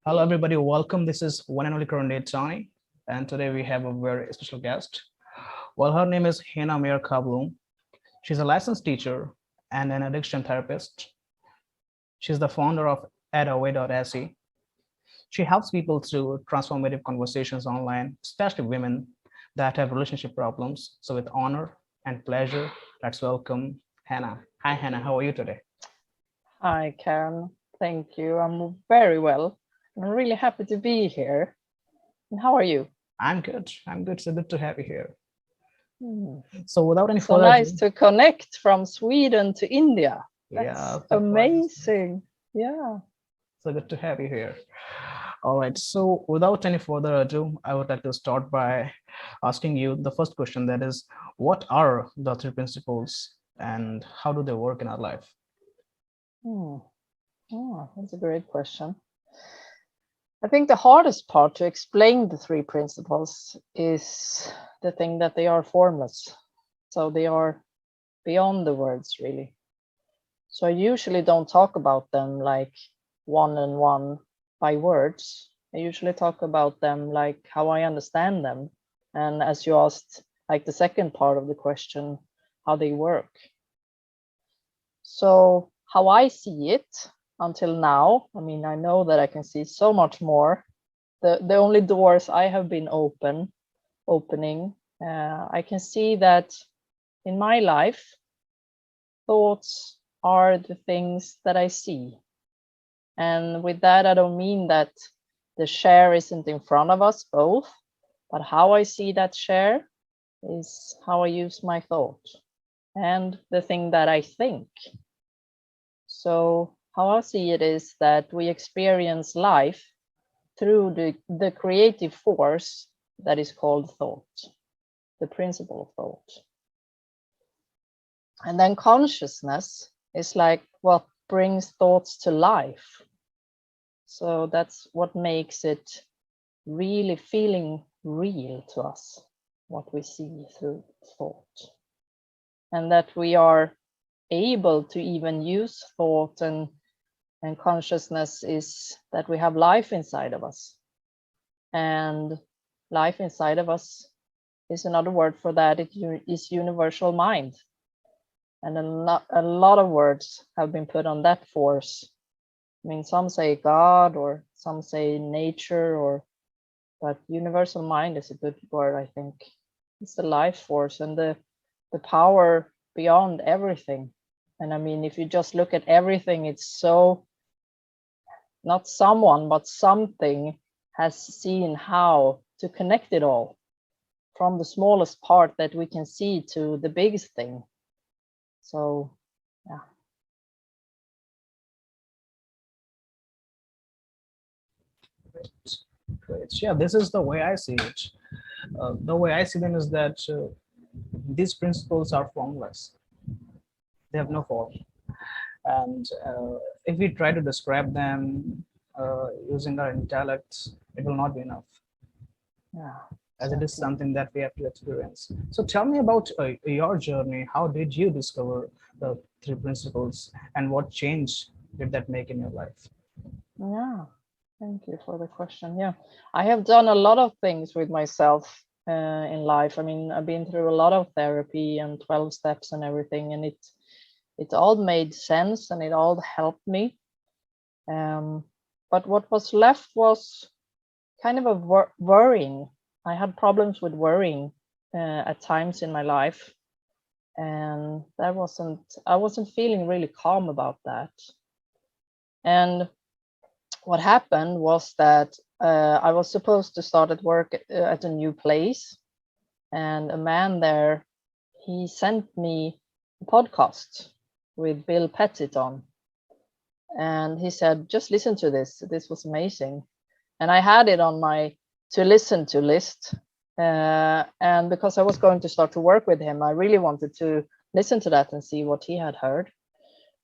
Hello, everybody. Welcome. This is one and only current Tony, and today we have a very special guest. Well, her name is Meyer Sjöblom. She's a licensed teacher and an addiction therapist. She's the founder of Addaway.se. She helps people through transformative conversations online, especially women that have relationship problems. So, with honor and pleasure, let's welcome Hannah. Hi, Hannah. How are you today? Hi, Karen. Thank you. I'm very well. I'm really happy to be here. And how are you? I'm good. I'm good. So good to have you here. Hmm. So, without any So further nice ado, to connect from Sweden to India. That's yeah, amazing. Yeah. so good to have you here. All right. So, without any further ado, I would like to start by asking you the first question, that is, what are the three principles and how do they work in our life? Hmm. Oh, that's a great question. I think the hardest part to explain the three principles is the thing that they are formless. So they are beyond the words, really. So I usually don't talk about them like one on one by words. I usually talk about them like how I understand them. And as you asked, like the second part of the question, how they work. So how I see it until now, I mean, I know that I can see so much more. The only doors I have been opening, I can see that in my life, thoughts are the things that I see. And with that, I don't mean that the share isn't in front of us both, but how I see that share is how I use my thought and the thing that I think. So how I see it is that we experience life through the creative force that is called thought, the principle of thought. And then consciousness is like what brings thoughts to life. So that's what makes it really feeling real to us, what we see through thought. And that we are able to even use thought and consciousness is that we have life inside of us. And life inside of us is another word for that. It is universal mind. And a lot of words have been put on that force. I mean, some say God or some say nature, but universal mind is a good word, I think. It's the life force and the power beyond everything. And I mean, if you just look at everything, it's so, not someone, but something has seen how to connect it all from the smallest part that we can see to the biggest thing. So, yeah. Great. Yeah, this is the way I see it. The way I see them is that these principles are formless. They have no form. And if we try to describe them using our intellect, it will not be enough, Yeah, as it is exactly. something that we have to experience. So tell me about your journey. How did you discover the three principles and what change did that make in your life? Yeah, thank you for the question. Yeah, I have done a lot of things with myself in life. I mean, I've been through a lot of therapy and 12 steps and everything, and it all made sense and it all helped me. But what was left was kind of a worrying. I had problems with worrying at times in my life, and I wasn't feeling really calm about that. And what happened was that I was supposed to start at work at a new place, and a man there, he sent me a podcast with Bill Pettit on, and he said, "Just listen to this. This was amazing." And I had it on my to listen to list, and because I was going to start to work with him, I really wanted to listen to that and see what he had heard.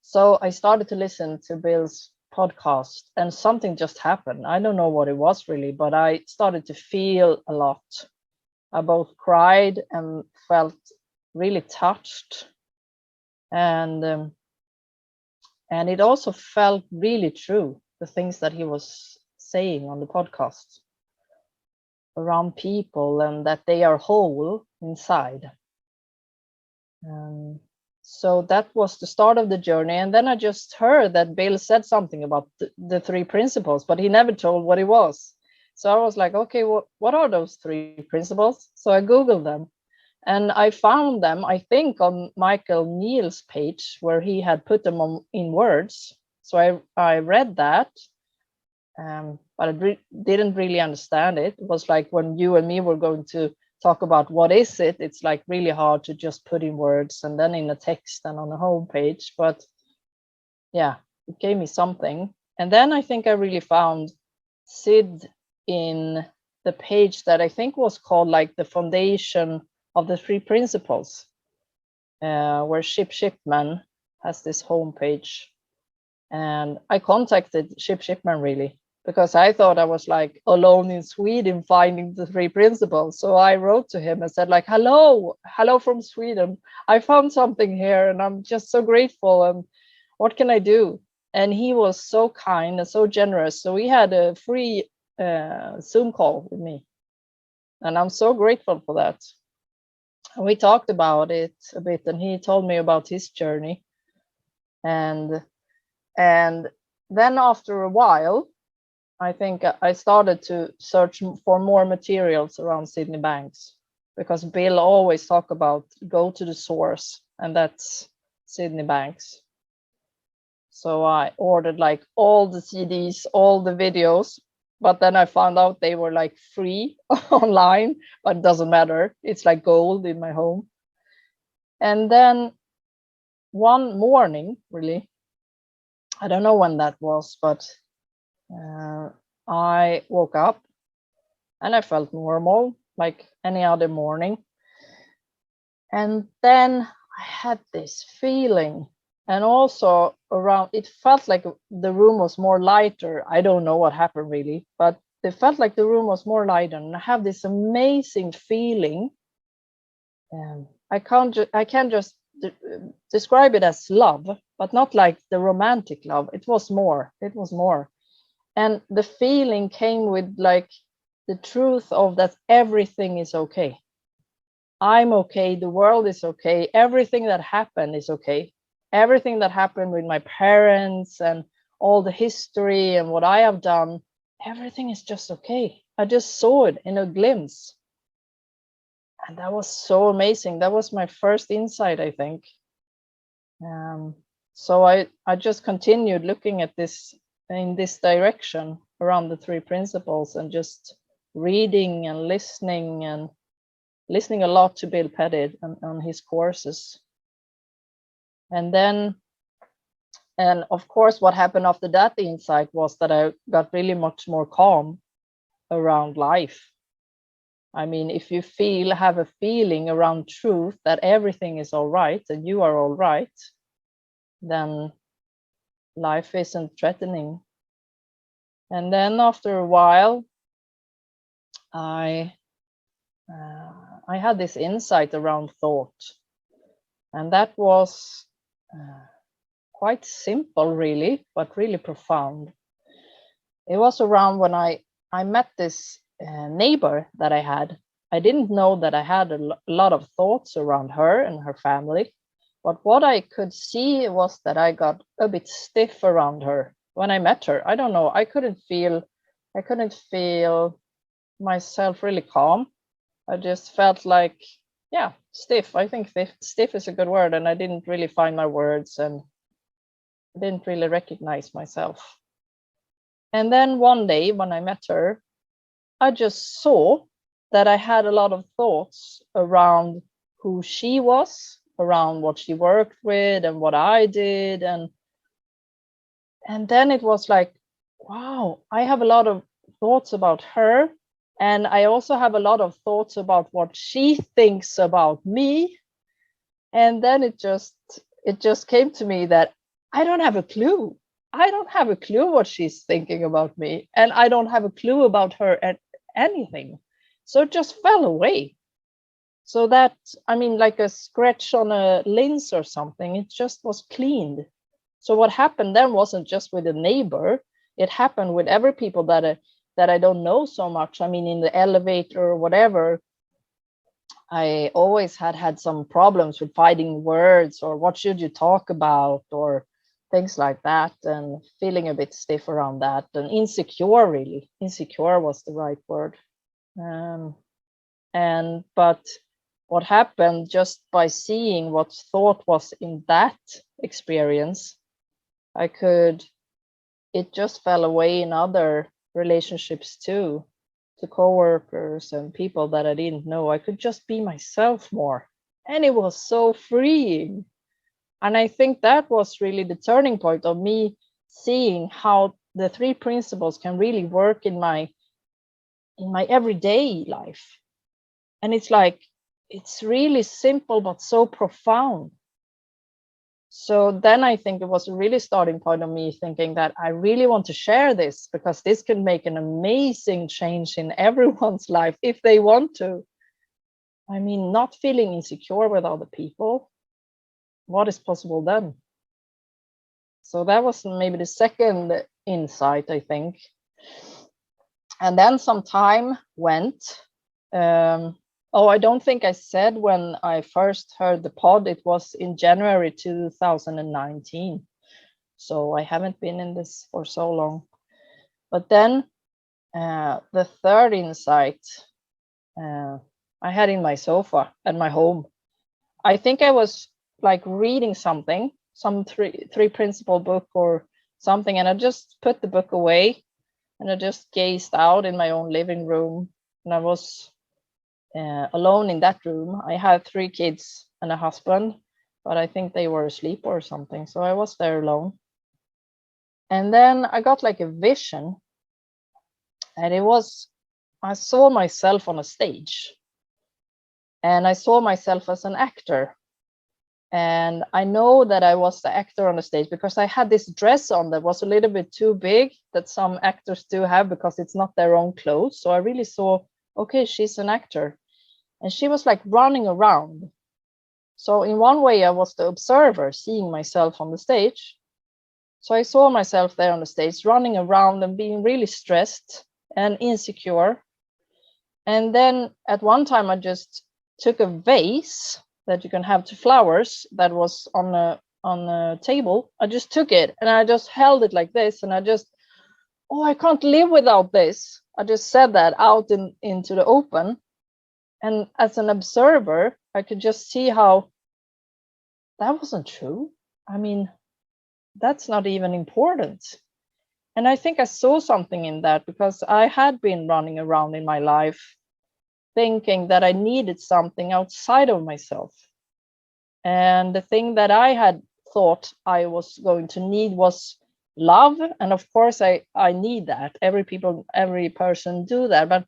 So I started to listen to Bill's podcast and something just happened. I don't know what it was really, but I started to feel a lot. I both cried and felt really touched. And it also felt really true, the things that he was saying on the podcast around people, and that they are whole inside. So that was the start of the journey. And then I just heard that Bill said something about the 3 principles, but he never told what it was. So I was like, okay, what are those 3 principles? So I Googled them, and I found them, I think, on Michael Neal's page, where he had put them in words. So I read that, but I didn't really understand it. It was like when you and me were going to talk about what is it, it's like really hard to just put in words and then in a text and on a home page. But yeah, it gave me something. And then I think I really found Sid in the page that I think was called like the foundation of the 3 principles, where Shipman has this homepage. And I contacted Shipman really, because I thought I was like alone in Sweden finding the 3 principles. So I wrote to him and said like, hello from Sweden. I found something here and I'm just so grateful. And what can I do? And he was so kind and so generous. So we had a free Zoom call with me. And I'm so grateful for that. And we talked about it a bit, and he told me about his journey. And then after a while, I think I started to search for more materials around Sydney Banks, because Bill always talk about go to the source, and that's Sydney Banks. So I ordered like all the CDs, all the videos, but then I found out they were like free online, but it doesn't matter. It's like gold in my home. And then one morning, really, I don't know when that was, but I woke up and I felt normal, like any other morning. And then I had this feeling, and also around, it felt like the room was more lighter. I don't know what happened really, but it felt like the room was more lighter, and I have this amazing feeling. I can't just describe it as love, but not like the romantic love. It was more. And the feeling came with like the truth of that everything is okay. I'm okay. The world is okay. Everything that happened is okay. Everything that happened with my parents and all the history and what I have done, everything is just okay. I just saw it in a glimpse. And that was so amazing. That was my first insight, I think. So I just continued looking at this in this direction around the 3 principles, and just reading and listening a lot to Bill Pettit on his courses. And of course, what happened after that insight was that I got really much more calm around life. I mean, if you have a feeling around truth that everything is all right and you are all right, then life isn't threatening. And then after a while, I had this insight around thought, and that was quite simple, really, but really profound. It was around when I met this neighbor that I had. I didn't know that I had a lot of thoughts around her and her family, but what I could see was that I got a bit stiff around her when I met her. I don't know. I couldn't feel myself really calm. I just felt like, yeah, stiff. I think stiff is a good word, and I didn't really find my words, and I didn't really recognize myself. And then one day when I met her, I just saw that I had a lot of thoughts around who she was, around what she worked with and what I did. And then it was like, wow, I have a lot of thoughts about her. And I also have a lot of thoughts about what she thinks about me. And then it just came to me that I don't have a clue. I don't have a clue what she's thinking about me. And I don't have a clue about her at anything. So it just fell away. So that, I mean, like a scratch on a lens or something, it just was cleaned. So what happened then wasn't just with a neighbor. it happened with every people that I don't know so much. I mean, in the elevator or whatever, I always had some problems with finding words, or what should you talk about, or things like that, and feeling a bit stiff around that, and insecure, really. Insecure was the right word. But what happened, just by seeing what thought was in that experience, it just fell away in other relationships too, to coworkers and people that I didn't know. I could just be myself more, and it was so freeing. And I think that was really the turning point of me seeing how the 3 principles can really work in my everyday life. And it's like, it's really simple but so profound. So then I think it was a really starting point of me thinking that I really want to share this, because this can make an amazing change in everyone's life if they want to. I mean, not feeling insecure with other people. What is possible then? So that was maybe the second insight, I think. And then some time went. I don't think I said when I first heard the pod, it was in January 2019. So I haven't been in this for so long. But then the third insight I had in my sofa at my home. I think I was like reading something, some three principle book or something, and I just put the book away and I just gazed out in my own living room, and I was alone in that room. I had 3 kids and a husband, but I think they were asleep or something, so I was there alone. And then I got like a vision, and I saw myself on a stage, and I saw myself as an actor. And I know that I was the actor on the stage because I had this dress on that was a little bit too big, that some actors do have because it's not their own clothes. So I really saw, okay, she's an actor. And she was like running around. So in one way, I was the observer, seeing myself on the stage. So I saw myself there on the stage, running around and being really stressed and insecure. And then at one time, I just took a vase that you can have 2 flowers that was on a table. I just took it and I just held it like this, and I can't live without this. I just said that out into the open. And as an observer, I could just see how that wasn't true. I mean, that's not even important. And I think I saw something in that, because I had been running around in my life thinking that I needed something outside of myself. And the thing that I had thought I was going to need was love. And of course, I need that. Every person do that. But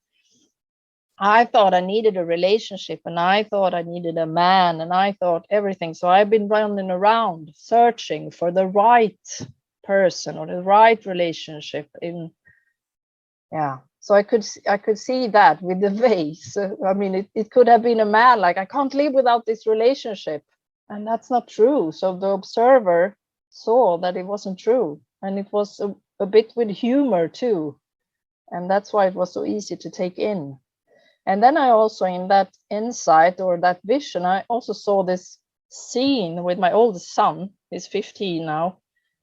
I thought I needed a relationship, and I thought I needed a man, and I thought everything. So I've been running around searching for the right person or the right relationship So I could see that with the vase. I mean, it could have been a man, like, I can't live without this relationship. And that's not true. So the observer saw that it wasn't true. And it was a bit with humor too. And that's why it was so easy to take in. And then I also, in that insight or that vision, I also saw this scene with my oldest son. He's 15 now.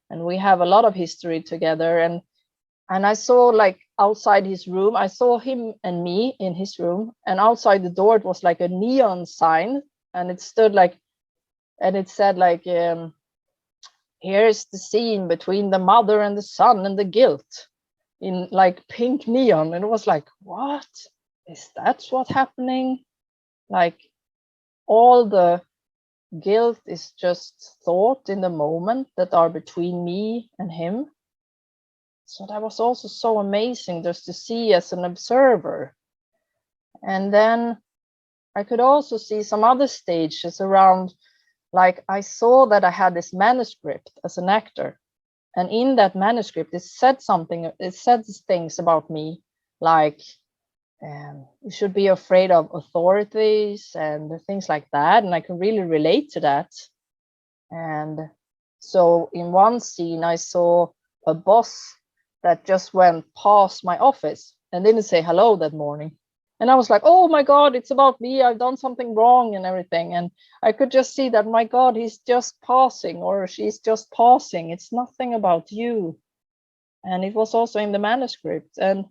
And we have a lot of history together. And I saw, like, outside his room, I saw him and me in his room. And outside the door, it was like a neon sign. And it stood like, and it said like, here's the scene between the mother and the son and the guilt, in like pink neon. And it was like, what? Is that what's happening? Like, all the guilt is just thought in the moment that are between me and him. So that was also so amazing just to see as an observer. And then I could also see some other stages around, like, I saw that I had this manuscript as an actor. And in that manuscript, it said things about me, like, you should be afraid of authorities and things like that. And I can really relate to that. And so in one scene, I saw a boss that just went past my office and didn't say hello that morning. And I was like, oh my God, it's about me. I've done something wrong and everything. And I could just see that, my God, he's just passing, or she's just passing. It's nothing about you. And it was also in the manuscript. And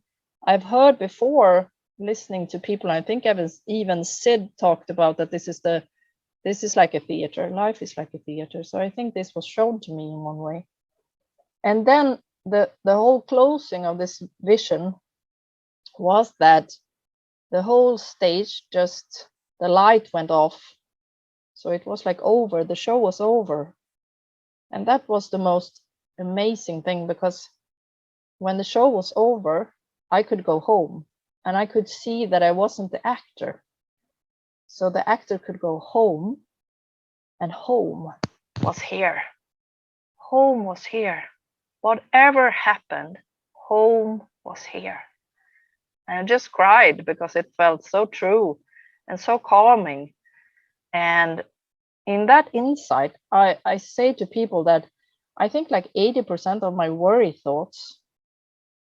I've heard before, listening to people, I think even Sid talked about that this is like a theater. Life is like a theater. So I think this was shown to me in one way. And then the whole closing of this vision was that the whole stage, just the light went off. So it was like over, the show was over. And that was the most amazing thing, because when the show was over, I could go home and I could see that I wasn't the actor. So the actor could go home, and home was here. Home was here. Whatever happened, home was here. And I just cried because it felt so true and so calming. And in that insight, I say to people that I think like 80% of my worry thoughts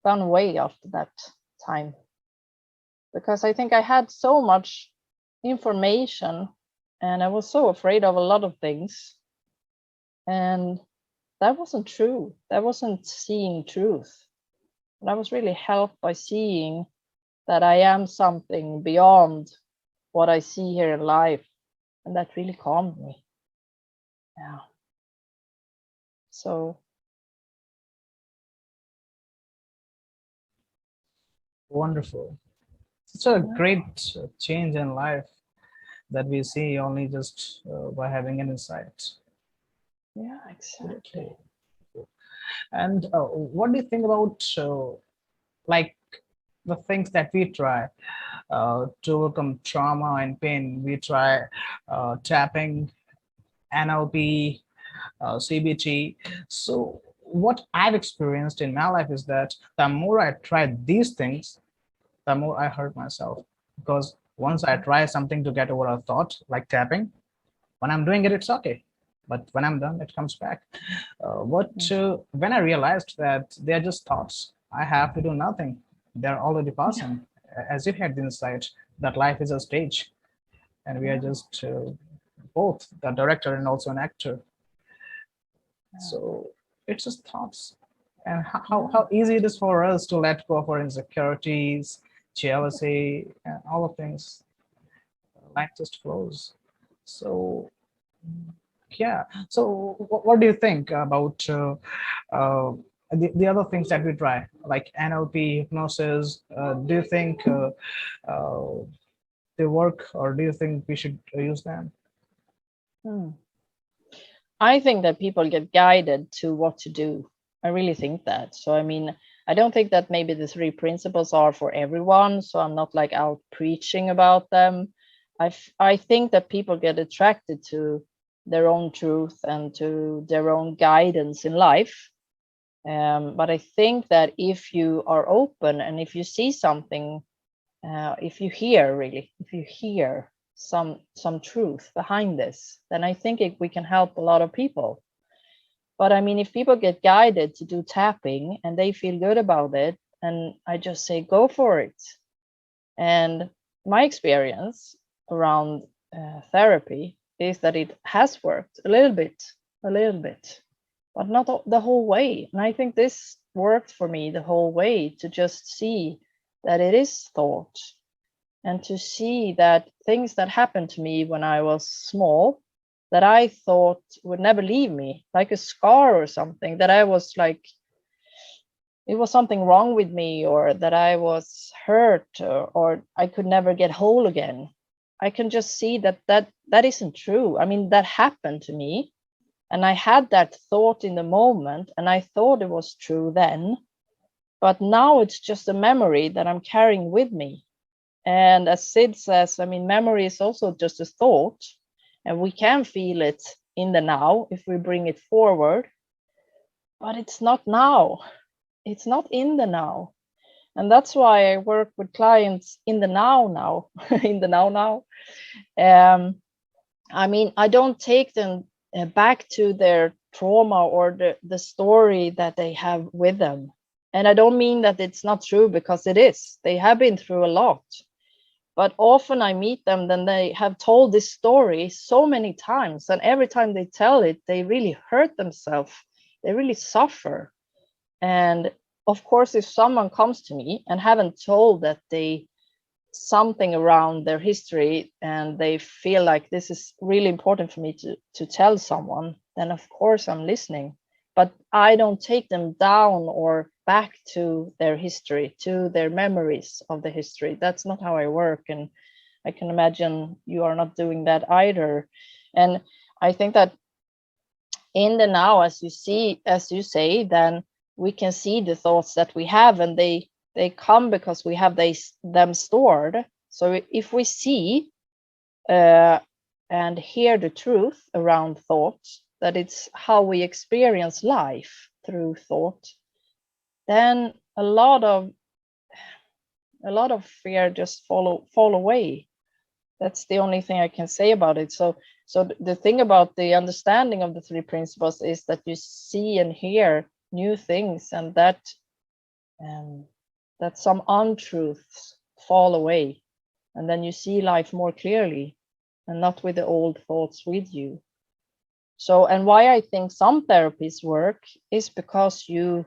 gone away after that time. Because I think I had so much information and I was so afraid of a lot of things. And that wasn't true. That wasn't seeing truth. And I was really helped by seeing that I am something beyond what I see here in life. And that really calmed me. Yeah. So. Wonderful. Such a great change in life that we see only just by having an insight. Yeah, exactly. And what do you think about like the things that we try to overcome trauma and pain? We try tapping, NLP, CBT. So what I've experienced in my life is that the more I try these things, the more I hurt myself. Because once I try something to get over a thought, like tapping, when I'm doing it, it's okay. But when I'm done, it comes back. When I realized that they're just thoughts, I have to do nothing. They're already passing. As you had the insight that life is a stage, and we are just both the director and also an actor. So it's just thoughts. And how easy it is for us to let go of our insecurities, jealousy, and all of things. Life just flows. So yeah. So what do you think about the other things that we try, like NLP, hypnosis? Do you think they work, or do you think we should use them? I think that people get guided to what to do. I really think that. So, I mean, I don't think that maybe the 3 principles are for everyone. So I'm not like out preaching about them. I think that people get attracted to their own truth and to their own guidance in life. But I think that if you are open and if you see something, if you hear some truth behind this, then I think we can help a lot of people. But I mean, if people get guided to do tapping and they feel good about it, and I just say, go for it. And my experience around therapy is that it has worked a little bit, but not the whole way. And I think this worked for me the whole way, to just see that it is thought, and to see that things that happened to me when I was small, that I thought would never leave me, like a scar or something, that I was like, it was something wrong with me, or that I was hurt, or I could never get whole again. I can just see that isn't true. I mean, that happened to me, and I had that thought in the moment, and I thought it was true then, but now it's just a memory that I'm carrying with me. And as Sid says, I mean, memory is also just a thought, and we can feel it in the now if we bring it forward, but it's not now. It's not in the now. And that's why I work with clients in the now, in the now. I mean, I don't take them back to their trauma or the story that they have with them. And I don't mean that it's not true, because it is. They have been through a lot. But often I meet them, then they have told this story so many times, and every time they tell it, they really hurt themselves. They really suffer. And of course, if someone comes to me and haven't told that they something around their history, and they feel like this is really important for me to tell someone, then of course I'm listening. But I don't take them down or back to their history, to their memories of the history. That's not how I work. And I can imagine you are not doing that either. And I think that in the now, as you say, then we can see the thoughts that we have, and they come because we have them stored. So if we see and hear the truth around thoughts, that it's how we experience life through thought, then a lot of fear just fall away. That's the only thing I can say about it. So the thing about the understanding of the three principles is that you see and hear new things, and that some untruths fall away, and then you see life more clearly, and not with the old thoughts with you. So, and why I think some therapies work is because you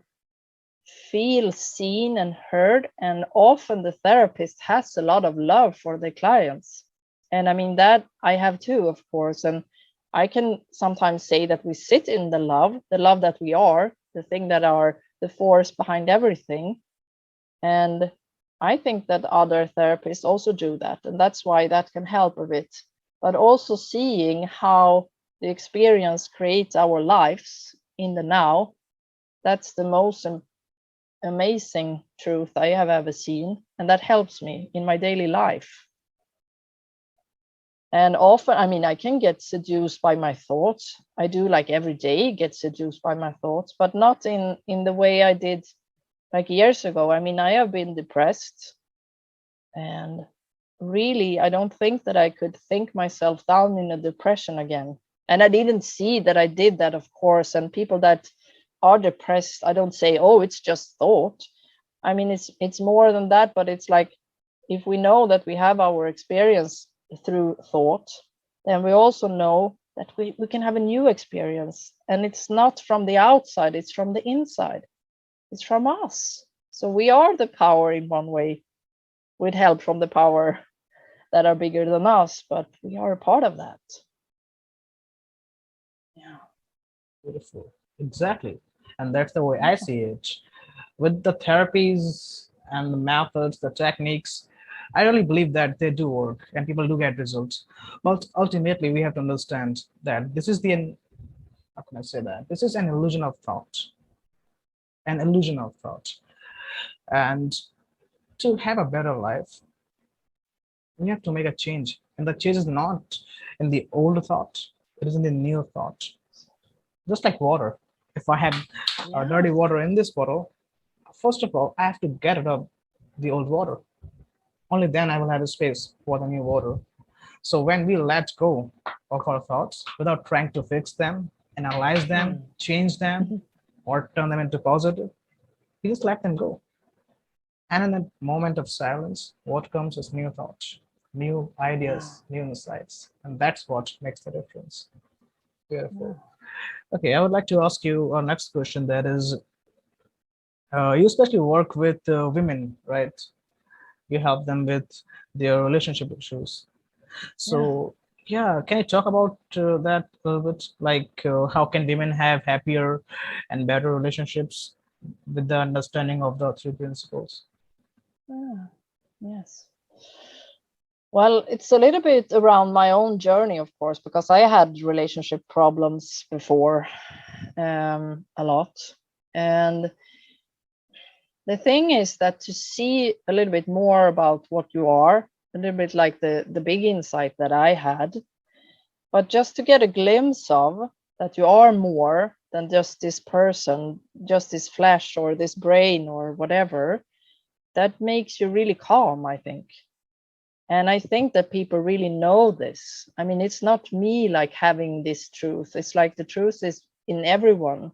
feel seen and heard, and often the therapist has a lot of love for the clients. And I mean, that I have too, of course. And I can sometimes say that we sit in the love that we are, the thing that are the force behind everything. And I think that other therapists also do that, and that's why that can help a bit. But also seeing how the experience creates our lives in the now, that's the most amazing truth I have ever seen, and that helps me in my daily life. And often, I mean, I can get seduced by my thoughts. I do, like every day, get seduced by my thoughts, but not in the way I did like years ago. I mean, I have been depressed, and really, I don't think that I could think myself down in a depression again. And I didn't see that I did that, of course. And people that are depressed, I don't say, oh, it's just thought. I mean, it's more than that, but it's like, if we know that we have our experience through thought, then we also know that we can have a new experience. And it's not from the outside, it's from the inside. It's from us. So we are the power in one way, with help from the power that are bigger than us, but we are a part of that. Yeah. Beautiful. Exactly. And that's the way I see it. With the therapies and the methods, the techniques, I really believe that they do work and people do get results. But ultimately, we have to understand that this is how can I say that? This is an illusion of thought. An illusion of thought. And to have a better life, we have to make a change. And the change is not in the old thought, it is in the new thought. Just like water. If I had dirty water in this bottle, first of all, I have to get rid of the old water. Only then I will have a space for the new water. So when we let go of our thoughts without trying to fix them, analyze them, change them, or turn them into positive, we just let them go. And in that moment of silence, what comes is new thoughts, new ideas, new insights. And that's what makes the difference. Beautiful. Okay, I would like to ask you our next question. That is, you especially work with women, right? You help them with their relationship issues. So, yeah, can you talk about that a little bit? Like, how can women have happier and better relationships with the understanding of the three principles? Yes. Well, it's a little bit around my own journey, of course, because I had relationship problems before, a lot. And the thing is that to see a little bit more about what you are, a little bit like the big insight that I had, but just to get a glimpse of that you are more than just this person, just this flesh or this brain or whatever, that makes you really calm, I think. And I think that people really know this. I mean, it's not me like having this truth. It's like the truth is in everyone.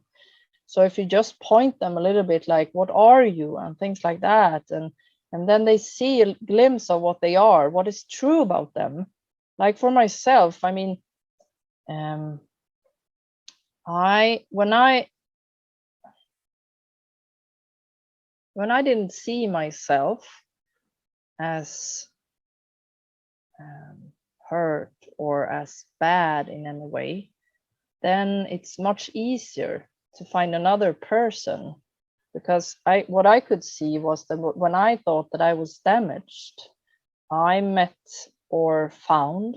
So if you just point them a little bit, like, what are you, and things like that, and then they see a glimpse of what they are, what is true about them. Like for myself, I mean, when I didn't see myself as hurt or as bad in any way, then it's much easier to find another person, because what I could see was that when I thought that I was damaged, I met or found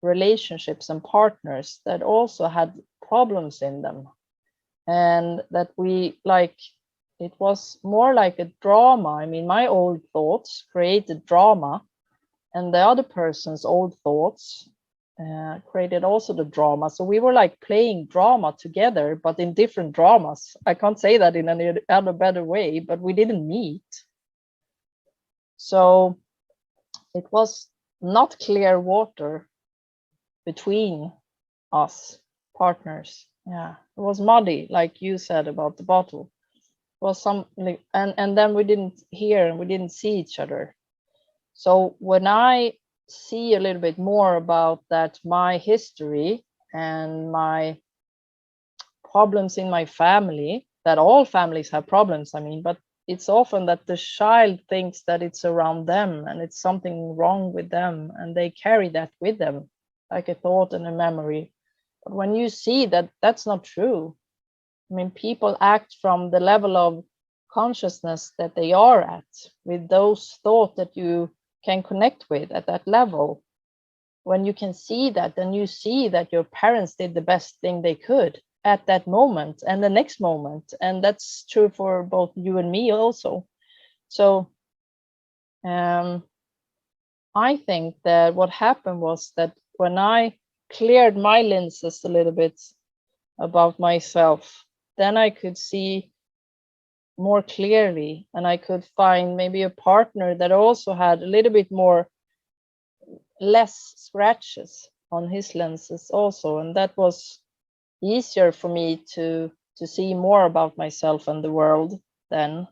relationships and partners that also had problems in them, and that it was more like a drama. I mean, my old thoughts created drama, and the other person's old thoughts created also the drama. So we were like playing drama together, but in different dramas. I can't say that in any other better way, but we didn't meet. So it was not clear water between us partners. Yeah, it was muddy, like you said about the bottle. It was and then we didn't hear and we didn't see each other. So when I see a little bit more about that, my history and my problems in my family, that all families have problems, I mean, but it's often that the child thinks that it's around them and it's something wrong with them, and they carry that with them, like a thought and a memory. But when you see that that's not true, I mean, people act from the level of consciousness that they are at, with those thoughts that you can connect with at that level. When you can see that, then you see that your parents did the best thing they could at that moment and the next moment. And that's true for both you and me also. So I think that what happened was that when I cleared my lenses a little bit about myself, then I could see more clearly, and I could find maybe a partner that also had a little bit less scratches on his lenses also, and that was easier for me to see more about myself and the world then.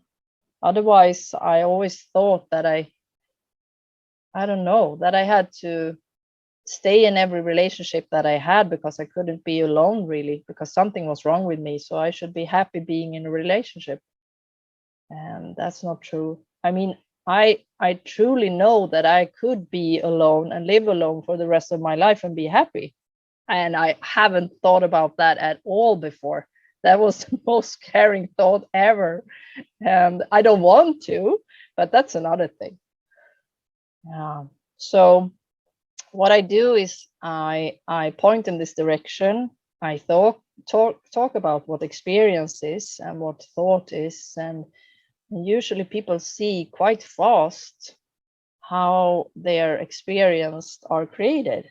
Otherwise, I always thought that I don't know, that I had to stay in every relationship that I had because I couldn't be alone, really, because something was wrong with me, so I should be happy being in a relationship. And that's not true. I mean, I truly know that I could be alone and live alone for the rest of my life and be happy. And I haven't thought about that at all before. That was the most caring thought ever. And I don't want to, but that's another thing. Yeah. So what I do is I point in this direction. I talk about what experience is and what thought is, and usually people see quite fast how their experience are created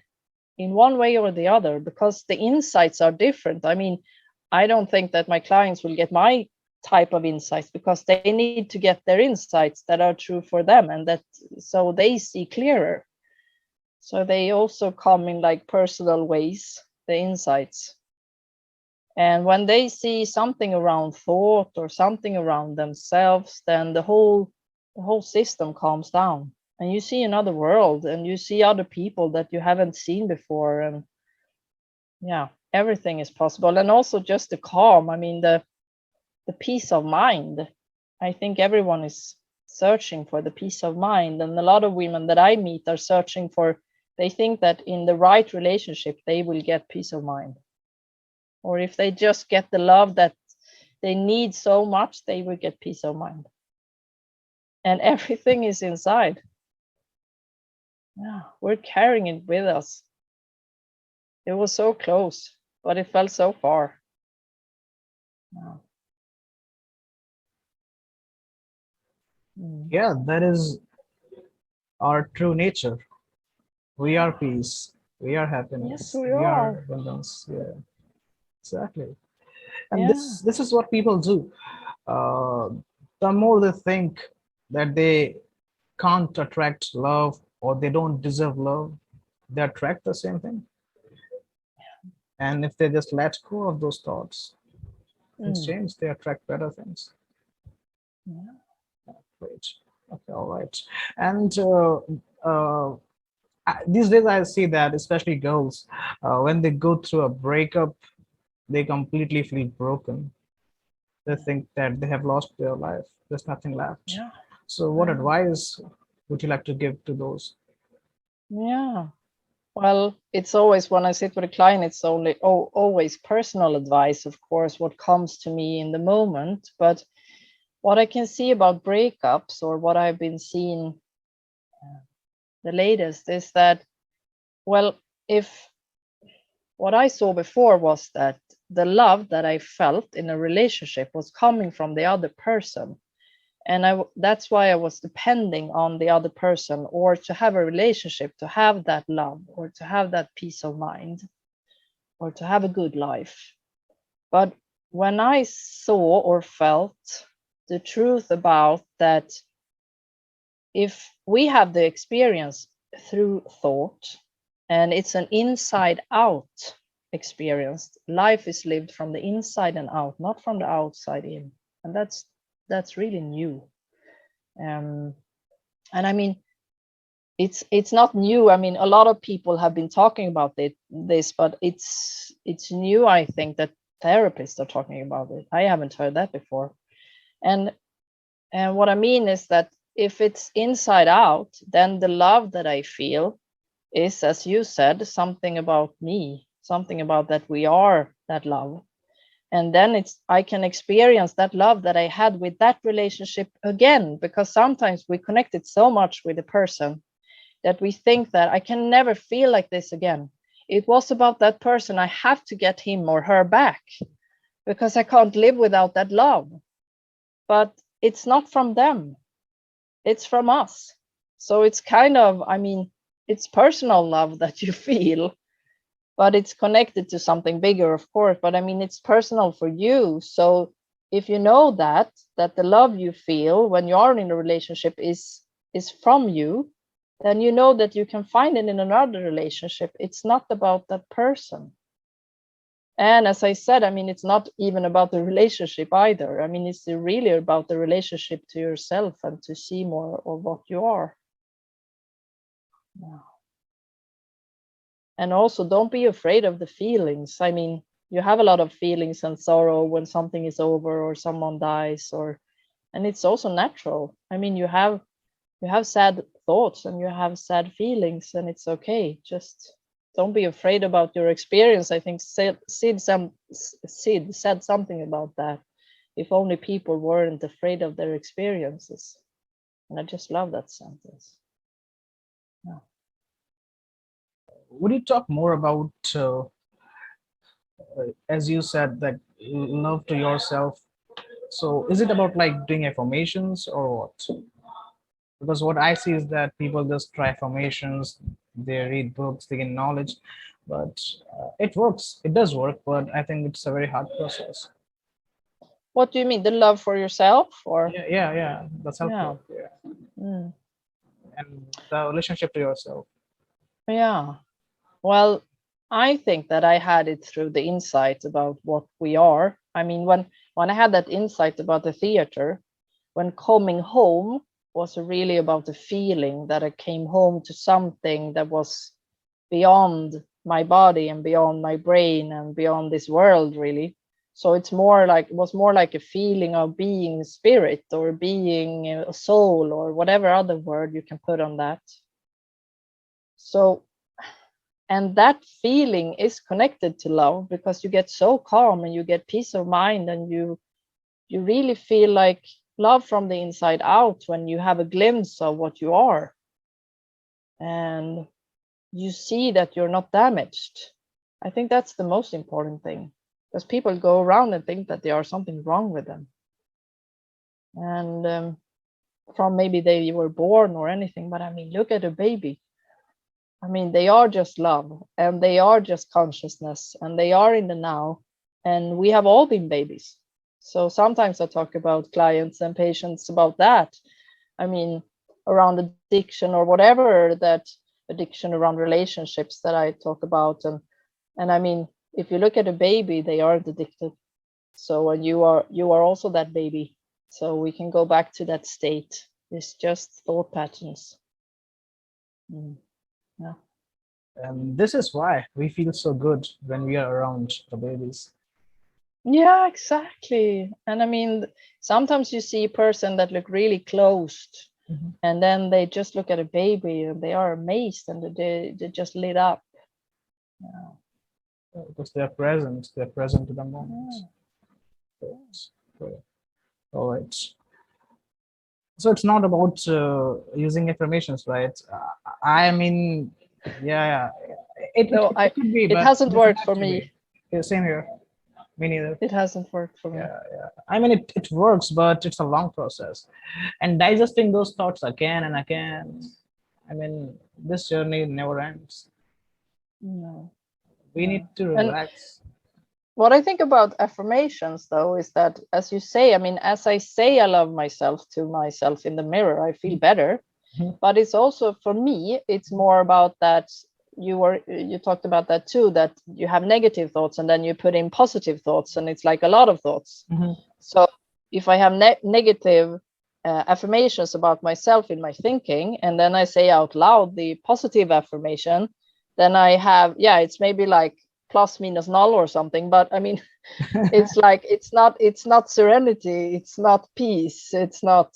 in one way or the other, because the insights are different. I mean, I don't think that my clients will get my type of insights, because they need to get their insights that are true for them, and that so they see clearer. So they also come in like personal ways, the insights. And when they see something around thought or something around themselves, then the whole system calms down, and you see another world, and you see other people that you haven't seen before. And yeah, everything is possible. And also just the calm, I mean, the peace of mind. I think everyone is searching for the peace of mind, and a lot of women that I meet are searching for, they think that in the right relationship they will get peace of mind, or if they just get the love that they need so much, they will get peace of mind. And everything is inside. Yeah, we're carrying it with us. It was so close, but it felt so far. Yeah. Yeah, that is our true nature. We are peace. We are happiness. Yes, we We are are. abundance. Yeah, exactly. And Yeah. this is what people do. Uh, the more they think that they can't attract love or they don't deserve love, they attract the same thing. And if they just let go of those thoughts, things change, they attract better things. Yeah. Great. Okay, all right. And uh, these days I see that especially girls, when they go through a breakup, they completely feel broken. They think that they have lost their life. There's nothing left. Yeah. So, what advice would you like to give to those? Yeah. Well, it's always when I sit with a client, it's always personal advice, of course, what comes to me in the moment. But what I can see about breakups, or what I've been seeing the latest, is that, well, if what I saw before was that the love that I felt in a relationship was coming from the other person. And that's why I was depending on the other person, or to have a relationship, to have that love, or to have that peace of mind, or to have a good life. But when I saw or felt the truth about that, if we have the experience through thought, and it's an inside out experience, life is lived from the inside and out, not from the outside in. And that's really new. And I mean, it's not new. I mean, a lot of people have been talking about this, but it's new. I think that therapists are talking about it. I haven't heard that before. And what I mean is that if it's inside out, then the love that I feel is, as you said, something about me, something about that we are that love. And then I can experience that love that I had with that relationship again, because sometimes we connected so much with a person that we think that I can never feel like this again. It was about that person. I have to get him or her back because I can't live without that love. But it's not from them, it's from us. So it's kind of, I mean, it's personal love that you feel, but it's connected to something bigger, of course. But I mean, it's personal for you. So if you know that the love you feel when you are in a relationship is from you, then you know that you can find it in another relationship. It's not about that person. And as I said, I mean, it's not even about the relationship either. I mean, it's really about the relationship to yourself and to see more of what you are. Yeah. And also, don't be afraid of the feelings. I mean, you have a lot of feelings and sorrow when something is over or someone dies, and it's also natural. I mean, you have sad thoughts and you have sad feelings, and it's okay. Just don't be afraid about your experience. I think Sid said something about that. If only people weren't afraid of their experiences. And I just love that sentence. Yeah. Would you talk more about, as you said, that love to yourself? So, is it about like doing affirmations or what? Because what I see is that people just try affirmations, they read books, they gain knowledge, but it works. It does work, but I think it's a very hard process. What do you mean, the love for yourself, or? Yeah. The self Yeah. love, yeah, Mm. and the relationship to yourself. Yeah. Well, I think that I had it through the insight about what we are. I mean, when I had that insight about the theater, when coming home was really about the feeling that I came home to something that was beyond my body and beyond my brain and beyond this world, really. So it was more like a feeling of being spirit, or being a soul, or whatever other word you can put on that. So, and that feeling is connected to love, because you get so calm and you get peace of mind, and you really feel like love from the inside out when you have a glimpse of what you are, and you see that you're not damaged. I think that's the most important thing, because people go around and think that there is something wrong with them, and from maybe they were born or anything. But I mean, look at a baby. I mean, they are just love, and they are just consciousness, and they are in the now. And we have all been babies. So sometimes I talk about clients and patients about that. I mean, around addiction or whatever, that addiction around relationships that I talk about. And I mean, if you look at a baby, they aren't addicted. So, and you are also that baby. So we can go back to that state. It's just thought patterns. Yeah. And this is why we feel so good when we are around the babies. Yeah, exactly. And I mean, sometimes you see a person that look really closed, and then they just look at a baby and they are amazed and they just lit up. Yeah. Because they're present to the moment. All right. So it's not about using affirmations, right? I mean, yeah, No, it could be, it but hasn't it doesn't worked have for to be. me. Yeah, same here. Me neither. It hasn't worked for me. Yeah. I mean, it works, but it's a long process. And digesting those thoughts again and again. I mean, this journey never ends. No. We need to And relax. what I think about affirmations, though, is that, as you say, I mean, as I say I love myself to myself in the mirror, I feel better. But it's also, for me, it's more about that you talked about that too, that you have negative thoughts and then you put in positive thoughts, and it's like a lot of thoughts. So if I have negative affirmations about myself in my thinking, and then I say out loud the positive affirmation, then I have, it's maybe like plus minus null or something, but I mean, it's like it's not serenity, it's not peace, it's not,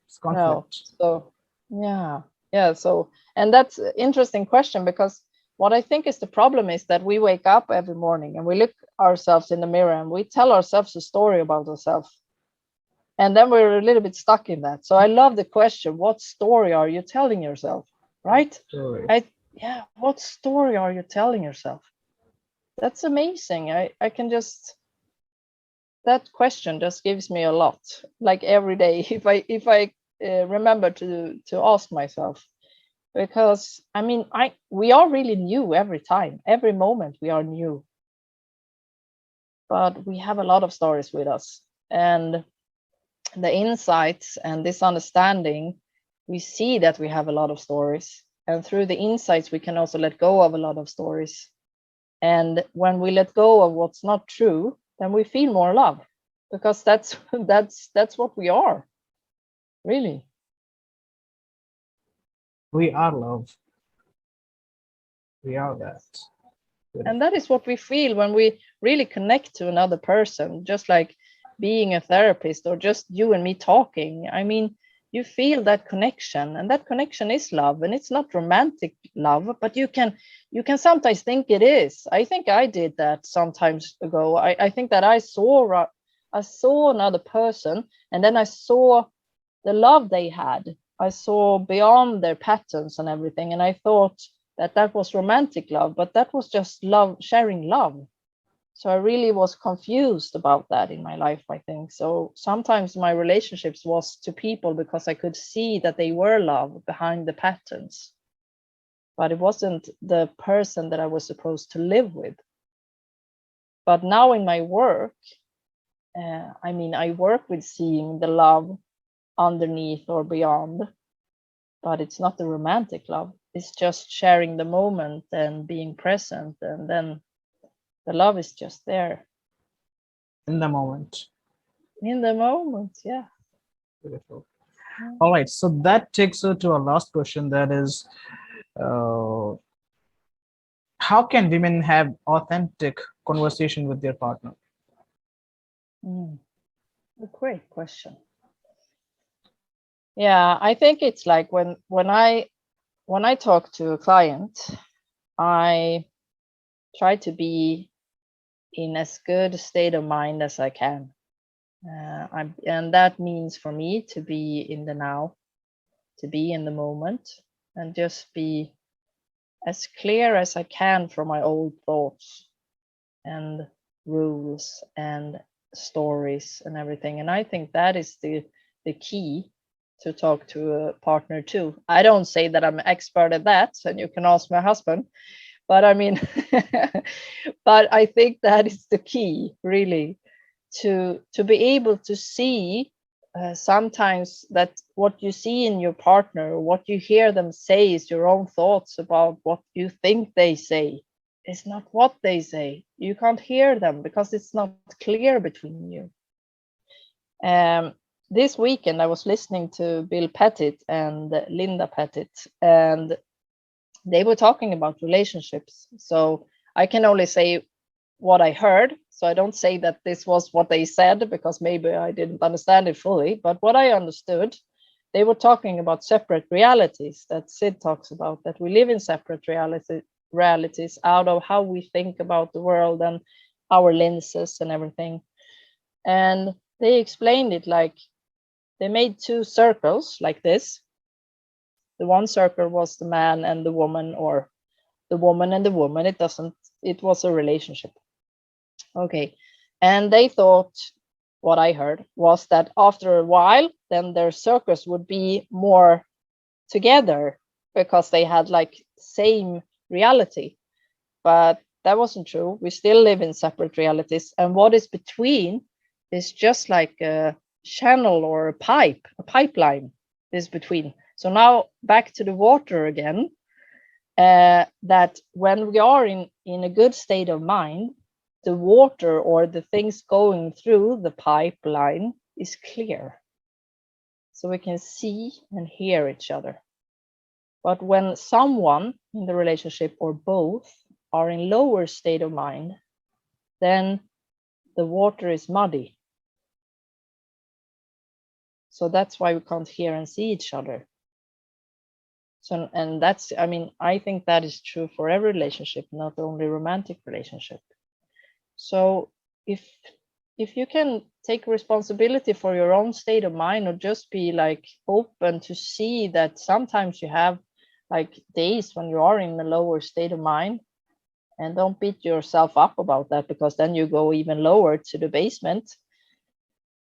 It's conflict. so so, and that's an interesting question, because what I think is the problem is that we wake up every morning and we look ourselves in the mirror and we tell ourselves a story about ourselves, and then we're a little bit stuck in that. So I love the question, what story are you telling yourself, right? What story are you telling yourself? That's amazing. I can just, that question just gives me a lot, like every day, if I remember to ask myself, because I mean, we are really new every time, every moment we are new, but we have a lot of stories with us, and the insights and this understanding, we see that we have a lot of stories, and through the insights we can also let go of a lot of stories. And when we let go of what's not true, then we feel more love, because that's that's what we are, really. We are love. We are that. And that is what we feel when we really connect to another person, just like being a therapist or just you and me talking. I mean, you feel that connection, and that connection is love, and it's not romantic love, but you can sometimes think it is. I think I did that sometimes ago. I think that I saw another person, and then I saw the love they had. I saw beyond their patterns and everything, and I thought that was romantic love, but that was just love, sharing love. So I really was confused about that in my life, I think. So sometimes my relationships was to people because I could see that they were love behind the patterns, but it wasn't the person that I was supposed to live with. But now in my work, I mean, I work with seeing the love underneath or beyond, but it's not the romantic love. It's just sharing the moment and being present, and then the love is just there. In the moment. In the moment, yeah. Beautiful. All right, so that takes us to our last question, that is, how can women have authentic conversation with their partner? A great question. Yeah, I think it's like when I talk to a client, I try to be in as good a state of mind as I can. And that means for me to be in the now, to be in the moment, and just be as clear as I can from my old thoughts and rules and stories and everything. And I think that is the key to talk to a partner too. I don't say that I'm an expert at that, and you can ask my husband, but I mean, but I think that is the key, really, to be able to see sometimes that what you see in your partner, or what you hear them say, is your own thoughts about what you think they say. It's not what they say. You can't hear them because it's not clear between you. This weekend, I was listening to Bill Pettit and Linda Pettit, and they were talking about relationships. So I can only say what I heard. So I don't say that this was what they said, because maybe I didn't understand it fully. But what I understood, they were talking about separate realities that Sid talks about, that we live in separate realities out of how we think about the world and our lenses and everything. And they explained it like they made two circles like this. The one circle was the man and the woman, or the woman and the woman. It was a relationship. Okay. And they thought, what I heard was that after a while, then their circles would be more together because they had like same reality. But that wasn't true. We still live in separate realities. And what is between is just like a channel or a pipeline is between. So now back to the water again, that when we are in a good state of mind, the water or the things going through the pipeline is clear. So we can see and hear each other. But when someone in the relationship or both are in lower state of mind, then the water is muddy. So that's why we can't hear and see each other. So, and that's, I mean, I think that is true for every relationship, not only romantic relationship. So if you can take responsibility for your own state of mind, or just be like open to see that sometimes you have like days when you are in a lower state of mind, and don't beat yourself up about that, because then you go even lower to the basement.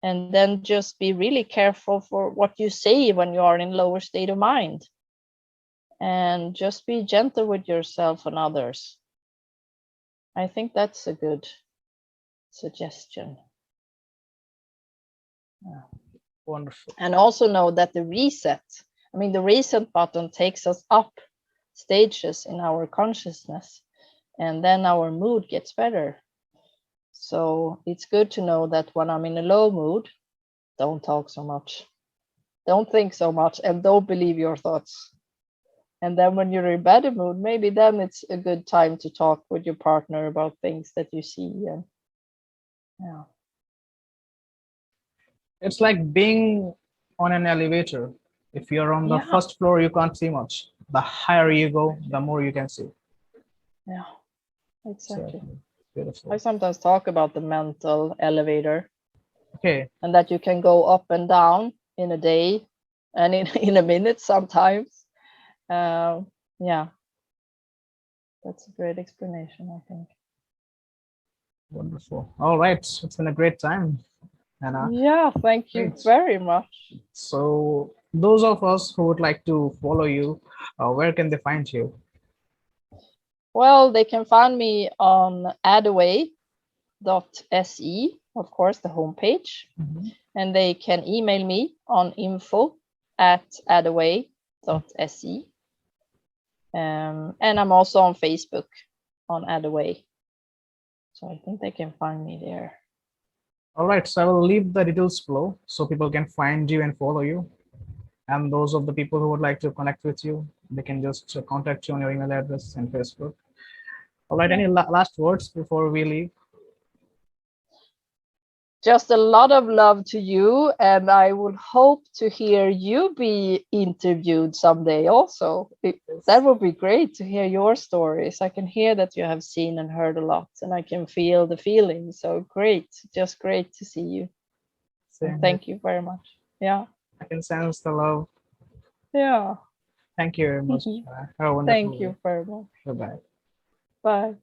And then just be really careful for what you say when you are in lower state of mind, and just be gentle with yourself and others. I think that's a good suggestion. Yeah. Wonderful. And also know that the reset button takes us up stages in our consciousness, and then our mood gets better. So it's good to know that when I'm in a low mood, don't talk so much, don't think so much, and don't believe your thoughts. And then when you're in better mood, maybe then it's a good time to talk with your partner about things that you see. And yeah. It's like being on an elevator. If you're on the first floor, you can't see much. The higher you go, the more you can see. Yeah, exactly. So, beautiful. I sometimes talk about the mental elevator. Okay. And that you can go up and down in a day and in a minute sometimes. Yeah, that's a great explanation, I think. Wonderful. All right, it's been a great time, Hannah. Yeah, thank you very much. So those of us who would like to follow you, where can they find you? Well, they can find me on Addaway.se, of course, the homepage. And they can email me on info@addaway.se. And I'm also on Facebook on Addaway. So I think they can find me there. All right, so I will leave the details below so people can find you and follow you. And those of the people who would like to connect with you, they can just contact you on your email address and Facebook. All right, any last words before we leave? Just a lot of love to you, and I would hope to hear you be interviewed someday also. That would be great to hear your stories. I can hear that you have seen and heard a lot, and I can feel the feeling. So great, just great to see you. Thank you very much. Yeah. I can sense the love. Yeah. Thank you very much. Have a wonderful Thank you very much. Bye-bye. Bye.